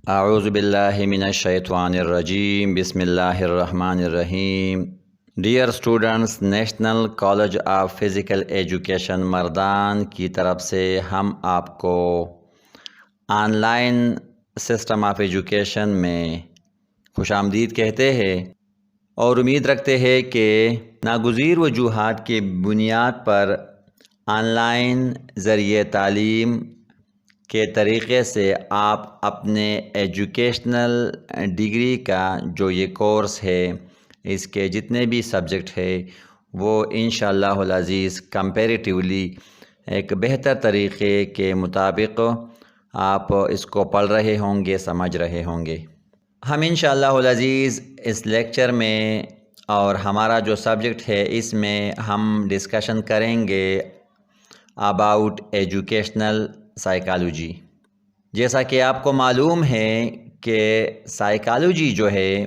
اعوذ باللہ من الشیطان الرجیم بسم اللہ الرحمن الرحیم. Dear students, national college of physical education Mardan کی طرف سے ہم آپ کو online system of education میں خوش آمدید کہتے ہیں اور امید رکھتے ہیں کہ ناگزیر وجوہات کی بنیاد پر آن لائن ذریعے تعلیم کے طریقے سے آپ اپنے ایجوکیشنل ڈگری کا جو یہ کورس ہے، اس کے جتنے بھی سبجیکٹ ہے وہ انشاءاللہ العزیز کمپیریٹیولی ایک بہتر طریقے کے مطابق آپ اس کو پڑھ رہے ہوں گے، سمجھ رہے ہوں گے. ہم انشاءاللہ العزیز اس لیکچر میں اور ہمارا جو سبجیکٹ ہے اس میں ہم ڈسکشن کریں گے اباؤٹ ایجوکیشنل سائیکالوجی. جیسا کہ آپ کو معلوم ہے کہ سائیکالوجی جو ہے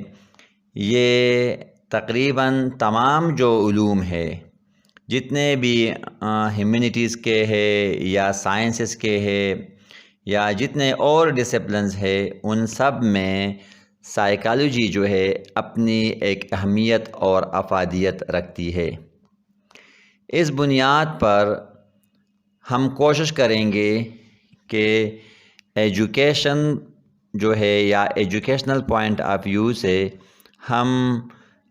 یہ تقریباً تمام جو علوم ہے، جتنے بھی ہیومینٹیز کے ہے یا سائنسز کے ہے یا جتنے اور ڈسپلنز ہے، ان سب میں سائیکالوجی جو ہے اپنی ایک اہمیت اور افادیت رکھتی ہے. اس بنیاد پر ہم کوشش کریں گے کہ ایجوکیشن جو ہے یا ایجوکیشنل پوائنٹ آف ویو سے ہم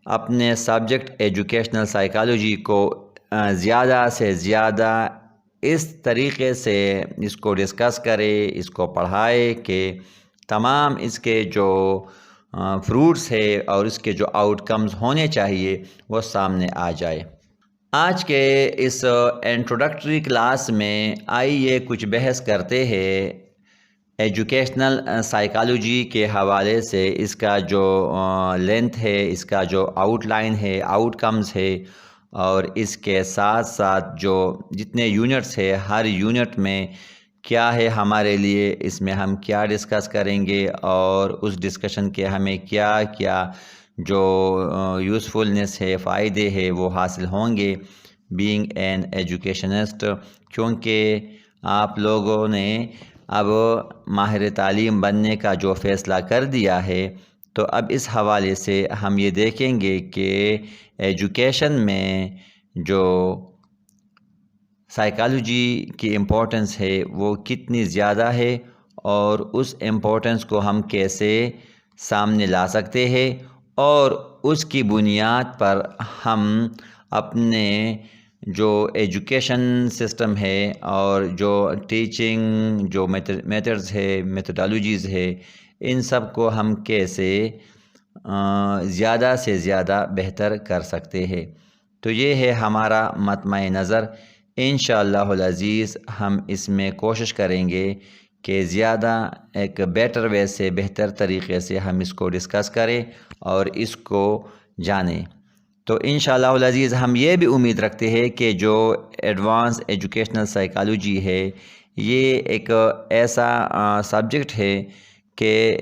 اپنے سبجیکٹ ایجوکیشنل سائیکالوجی کو زیادہ سے زیادہ اس طریقے سے اس کو ڈسکس کرے، اس کو پڑھائے کہ تمام اس کے جو فروٹس ہے اور اس کے جو آؤٹ کمز ہونے چاہیے وہ سامنے آ جائے. آج کے اس انٹروڈکٹری کلاس میں آئیے کچھ بحث کرتے ہیں ایجوکیشنل سائیکالوجی کے حوالے سے. اس کا جو لینتھ ہے، اس کا جو آؤٹ لائن ہے، آؤٹ کمز ہے، اور اس کے ساتھ ساتھ جو جتنے یونٹس ہے ہر یونٹ میں کیا ہے ہمارے لیے، اس میں ہم کیا ڈسکس کریں گے اور اس ڈسکشن کے ہمیں کیا کیا جو یوزفلنس ہے، فائدے ہے وہ حاصل ہوں گے بینگ این ایجوکیشنسٹ. کیونکہ آپ لوگوں نے اب ماہر تعلیم بننے کا جو فیصلہ کر دیا ہے، تو اب اس حوالے سے ہم یہ دیکھیں گے کہ ایجوکیشن میں جو سائیکالوجی کی امپورٹنس ہے وہ کتنی زیادہ ہے اور اس امپورٹنس کو ہم کیسے سامنے لا سکتے ہیں، اور اس کی بنیاد پر ہم اپنے جو ایجوکیشن سسٹم ہے اور جو ٹیچنگ جو میتھڈز ہے، میتھڈالوجیز ہے، ان سب کو ہم کیسے زیادہ سے زیادہ بہتر کر سکتے ہیں. تو یہ ہے ہمارا مطمع نظر. انشاءاللہ العزیز ہم اس میں کوشش کریں گے کہ زیادہ ایک بیٹر وے سے، بہتر طریقے سے ہم اس کو ڈسکس کریں اور اس کو جانیں. تو انشاءاللہ العزیز ہم یہ بھی امید رکھتے ہیں کہ جو ایڈوانس ایجوکیشنل سائیکالوجی ہے یہ ایک ایسا سبجیکٹ ہے کہ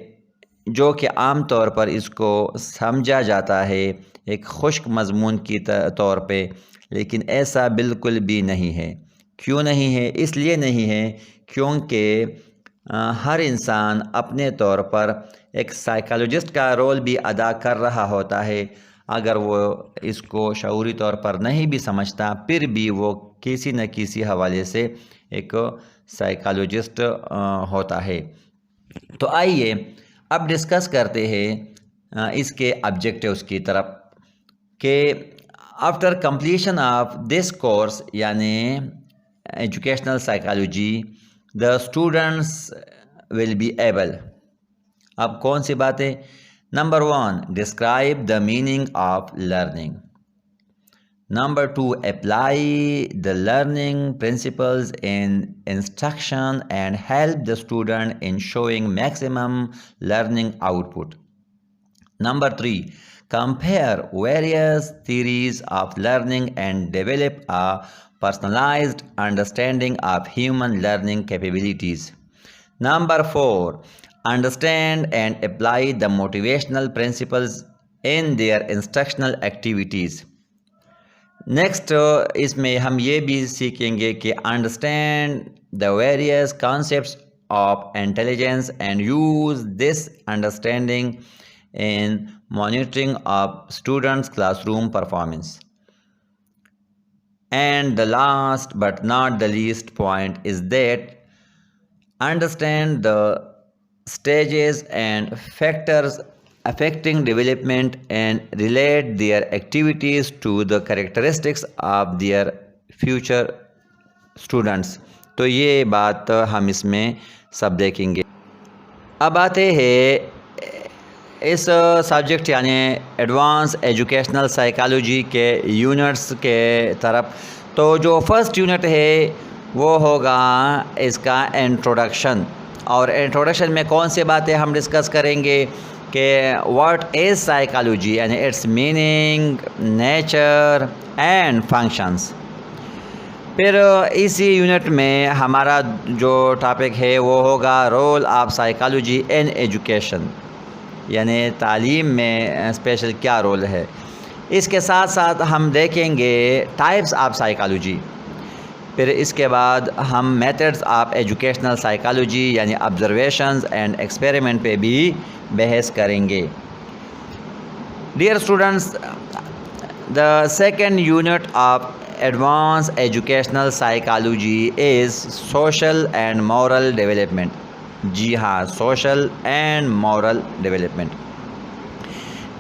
جو کہ عام طور پر اس کو سمجھا جاتا ہے ایک خشک مضمون کی طور پہ، لیکن ایسا بالکل بھی نہیں ہے. کیوں نہیں ہے؟ اس لیے نہیں ہے کیونکہ ہر انسان اپنے طور پر ایک سائیکالوجسٹ کا رول بھی ادا کر رہا ہوتا ہے. اگر وہ اس کو شعوری طور پر نہیں بھی سمجھتا، پھر بھی وہ کسی نہ کسی حوالے سے ایک سائیکالوجسٹ ہوتا ہے. تو آئیے اب ڈسکس کرتے ہیں اس کے آبجیکٹیوز کی طرف کہ after completion of this course یعنی educational psychology the students will be able. اب کون سی باتیں؟ Number 1 describe the meaning of learning. Number 2 apply the learning principles in instruction and help the student in showing maximum learning output. Number 3 compare various theories of learning and develop a personalized understanding of human learning capabilities. Number 4 understand and apply the motivational principles in their instructional activities. Next اس میں ہم یہ بھی سیکھیں گے کہ understand the various concepts of intelligence and use this understanding in monitoring of students' classroom performance. And the last but not the least point is that understand the stages and factors affecting development and relate their activities to the characteristics of their future students. تو یہ بات ہم اس میں سب دیکھیں گے. اب آتے ہیں اس سبجیکٹ یعنی ایڈوانس ایجوکیشنل سائیکالوجی کے یونٹس کے طرف. تو جو فرسٹ یونٹ ہے وہ ہوگا اس کا انٹروڈکشن. اور انٹروڈکشن میں کون سی باتیں ہم ڈسکس کریں گے کہ واٹ از سائیکالوجی یعنی its meaning, nature and functions. پھر اسی یونٹ میں ہمارا جو ٹاپک ہے وہ ہوگا role of psychology in education یعنی تعلیم میں اسپیشل کیا رول ہے. اس کے ساتھ ساتھ ہم دیکھیں گے ٹائپس آف سائیکالوجی. پھر اس کے بعد ہم میتھڈز آف ایجوکیشنل سائیکالوجی یعنی آبزرویشنز اینڈ ایکسپیریمنٹ پہ بھی بحث کریں گے. Dear students, the second unit of advance educational psychology is social and moral development. جی ہاں, social and moral development.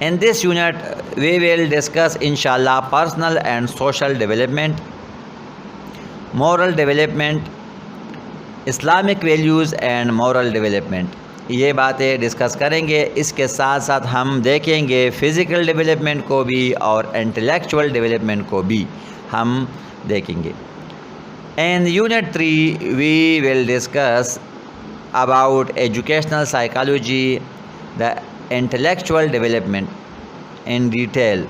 In this unit, we will discuss inshallah personal and social development, moral development, Islamic values and moral development. یہ باتیں discuss کریں گے. اس کے ساتھ ساتھ ہم دیکھیں گے فزیکل ڈیولپمنٹ کو بھی اور انٹلیکچوئل ڈیولپمنٹ کو بھی ہم دیکھیں گے. In Unit 3, we will discuss about educational psychology, the intellectual development in detail.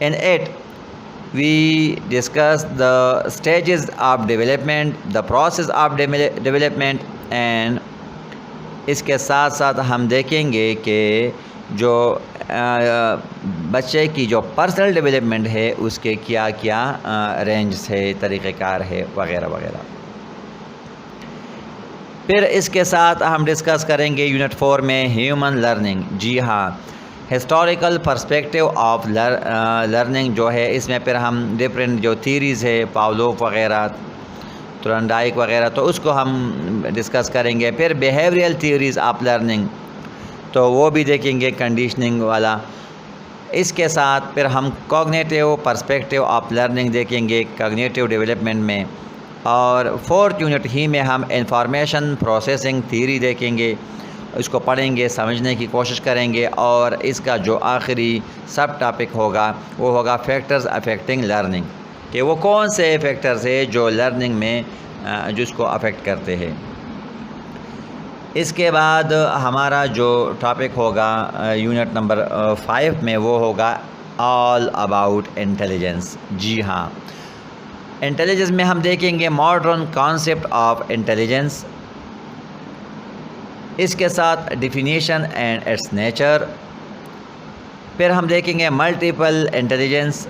In it, we discuss the stages of development, the process of development, and اس کے ساتھ ساتھ ہم دیکھیں گے کہ جو بچے کی جو پرسنل ڈیولپمنٹ ہے اس کے کیا کیا رینجز ہے, طریقہ کار ہے وغیرہ وغیرہ. پھر اس کے ساتھ ہم ڈسکس کریں گے یونٹ 4 میں ہیومن لرننگ. جی ہاں, ہسٹوریکل پرسپیکٹیو آف لرننگ جو ہے اس میں پھر ہم ڈفرینٹ جو تھیریز ہے پاولوف وغیرہ, تورنڈائک وغیرہ, تو اس کو ہم ڈسکس کریں گے. پھر بیہیویئرل تھیوریز آف لرننگ تو وہ بھی دیکھیں گے, کنڈیشننگ والا. اس کے ساتھ پھر ہم کوگنیٹیو پرسپیکٹیو آف لرننگ دیکھیں گے کوگنیٹیو ڈیولپمنٹ میں. اور فورتھ یونٹ ہی میں ہم انفارمیشن پروسیسنگ تھیوری دیکھیں گے, اس کو پڑھیں گے, سمجھنے کی کوشش کریں گے. اور اس کا جو آخری سب ٹاپک ہوگا وہ ہوگا فیکٹرز افیکٹنگ لرننگ, کہ وہ کون سے فیکٹرز ہیں جو لرننگ میں جس کو افیکٹ کرتے ہیں. اس کے بعد ہمارا جو ٹاپک ہوگا یونٹ نمبر 5 میں وہ ہوگا آل اباؤٹ انٹیلیجنس. جی ہاں, انٹیلیجنس میں ہم دیکھیں گے ماڈرن کانسیپٹ آف انٹیلیجنس, اس کے ساتھ ڈیفینیشن اینڈ اٹس نیچر. پھر ہم دیکھیں گے ملٹیپل انٹیلیجنس,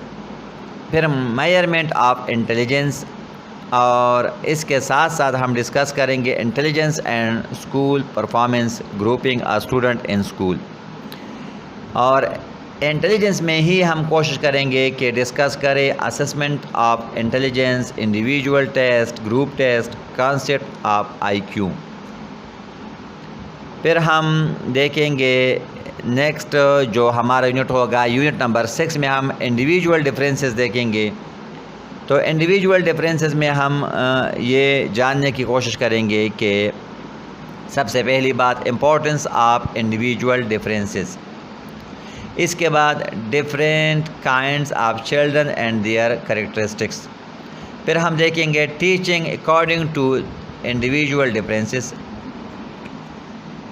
پھر میئرمنٹ آف انٹیلیجنس. اور اس کے ساتھ ساتھ ہم ڈسکس کریں گے intelligence and school performance, grouping a student in school. اور انٹیلیجنس میں ہی ہم کوشش کریں گے کہ ڈسکس کریں assessment of intelligence, individual test, group test, concept of I Q. پھر ہم دیکھیں گے نیکسٹ جو ہمارا یونٹ ہوگا یونٹ نمبر 6 میں ہم انڈیویجول ڈفرینسز دیکھیں گے. تو انڈیویجول ڈفرینسز میں ہم یہ جاننے کی کوشش کریں گے کہ سب سے پہلی بات امپورٹنس آف انڈیویجول ڈفرینسز. اس کے بعد different kinds of children and their characteristics. پھر ہم دیکھیں گے teaching according to individual differences.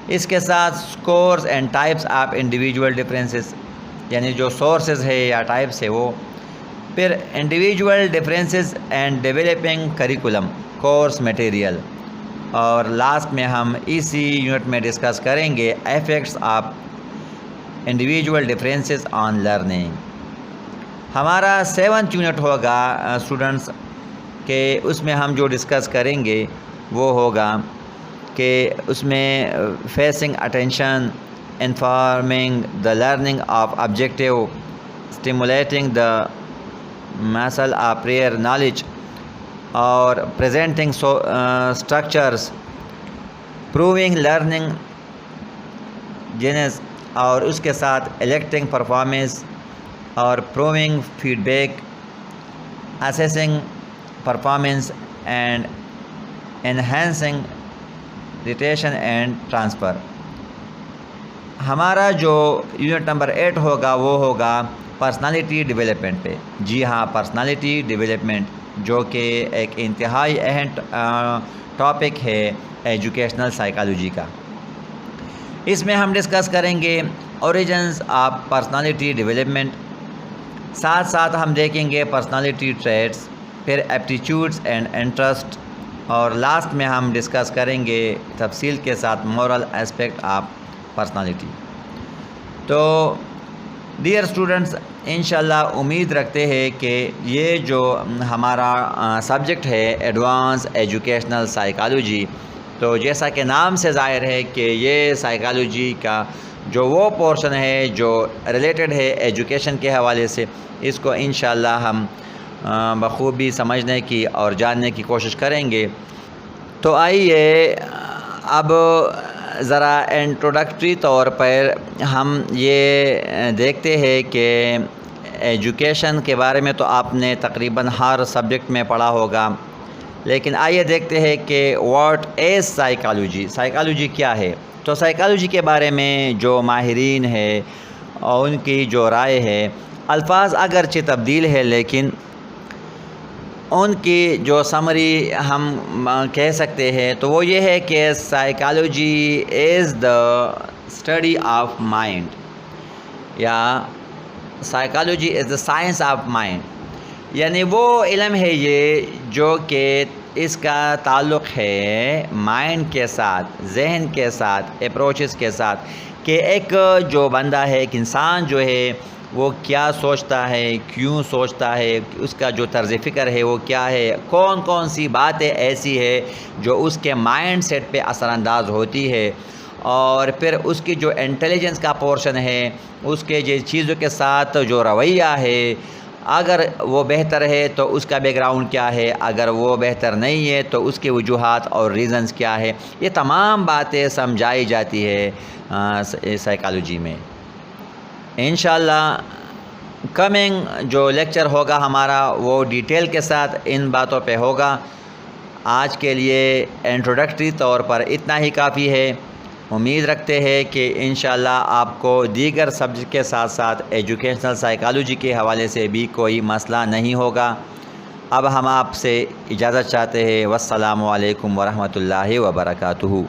اس کے ساتھ scores and types of individual differences یعنی جو سورسز ہے یا ٹائپس ہے وہ. پھر individual differences and developing curriculum, course material. اور لاسٹ میں ہم اسی یونٹ میں ڈسکس کریں گے effects of individual differences on learning. ہمارا 7th یونٹ ہوگا اسٹوڈنٹس کہ اس میں ہم جو ڈسکس کریں گے وہ ہوگا کہ اس میں facing attention, informing the learning of objective, stimulating the muscle of prior knowledge, اور presenting structures, proving learning genes, اور اس کے ساتھ الیکٹنگ پرفارمنس اور proving feedback, assessing performance and enhancing retention and transfer. ہمارا جو یونٹ نمبر 8 ہوگا وہ ہوگا پرسنالٹی ڈیولپمنٹ پہ۔ جی ہاں، پرسنالٹی ڈیولپمنٹ جو کہ ایک انتہائی اہم ٹاپک ہے ایجوکیشنل سائیکالوجی کا۔ اس میں ہم ڈسکس کریں گے اوریجنز آف پرسنالٹی ڈیولپمنٹ، ساتھ ساتھ ہم دیکھیں گے پرسنالٹی ٹریٹس، پھر ایپٹیچیوڈز اینڈ انٹرسٹ، اور لاسٹ میں ہم ڈسکس کریں گے تفصیل کے ساتھ مورل اسپیکٹ آف پرسنالٹی۔ تو ڈیئر اسٹوڈنٹس، انشاءاللہ امید رکھتے ہیں کہ یہ جو ہمارا سبجیکٹ ہے ایڈوانس ایجوکیشنل سائیکالوجی، تو جیسا کہ نام سے ظاہر ہے کہ یہ سائیکالوجی کا جو وہ پورشن ہے جو ریلیٹڈ ہے ایجوکیشن کے حوالے سے، اس کو انشاءاللہ ہم بخوبی سمجھنے کی اور جاننے کی کوشش کریں گے۔ تو آئیے اب ذرا انٹروڈکٹری طور پر ہم یہ دیکھتے ہیں کہ ایجوکیشن کے بارے میں تو آپ نے تقریباً ہر سبجیکٹ میں پڑھا ہوگا، لیکن آئیے دیکھتے ہیں کہ واٹ از سائیکالوجی، سائیکالوجی کیا ہے۔ تو سائیکالوجی کے بارے میں جو ماہرین ہے اور ان کی جو رائے ہے، الفاظ اگرچہ تبدیل ہے لیکن ان کی جو سمری ہم کہہ سکتے ہیں تو وہ یہ ہے کہ psychology is the study of mind, یا psychology is the science of mind, یعنی وہ علم ہے یہ جو کہ اس کا تعلق ہے مائنڈ کے ساتھ، ذہن کے ساتھ، اپروچز کے ساتھ، کہ ایک جو بندہ ہے، ایک انسان جو ہے وہ کیا سوچتا ہے، کیوں سوچتا ہے، اس کا جو طرز فکر ہے وہ کیا ہے، کون کون سی باتیں ایسی ہے جو اس کے مائنڈ سیٹ پہ اثر انداز ہوتی ہے، اور پھر اس کی جو انٹیلیجنس کا پورشن ہے، اس کے جو چیزوں کے ساتھ جو رویہ ہے، اگر وہ بہتر ہے تو اس کا بیک گراؤنڈ کیا ہے، اگر وہ بہتر نہیں ہے تو اس کے وجوہات اور ریزنز کیا ہے، یہ تمام باتیں سمجھائی جاتی ہے سائیکالوجی میں۔ انشاءاللہ کمنگ جو لیکچر ہوگا ہمارا وہ ڈیٹیل کے ساتھ ان باتوں پہ ہوگا۔ آج کے لیے انٹروڈکٹری طور پر اتنا ہی کافی ہے۔ امید رکھتے ہیں کہ انشاءاللہ آپ کو دیگر سبجیکٹ کے ساتھ ساتھ ایجوکیشنل سائیکالوجی کے حوالے سے بھی کوئی مسئلہ نہیں ہوگا۔ اب ہم آپ سے اجازت چاہتے ہیں۔ والسلام علیکم ورحمۃ اللہ وبرکاتہ۔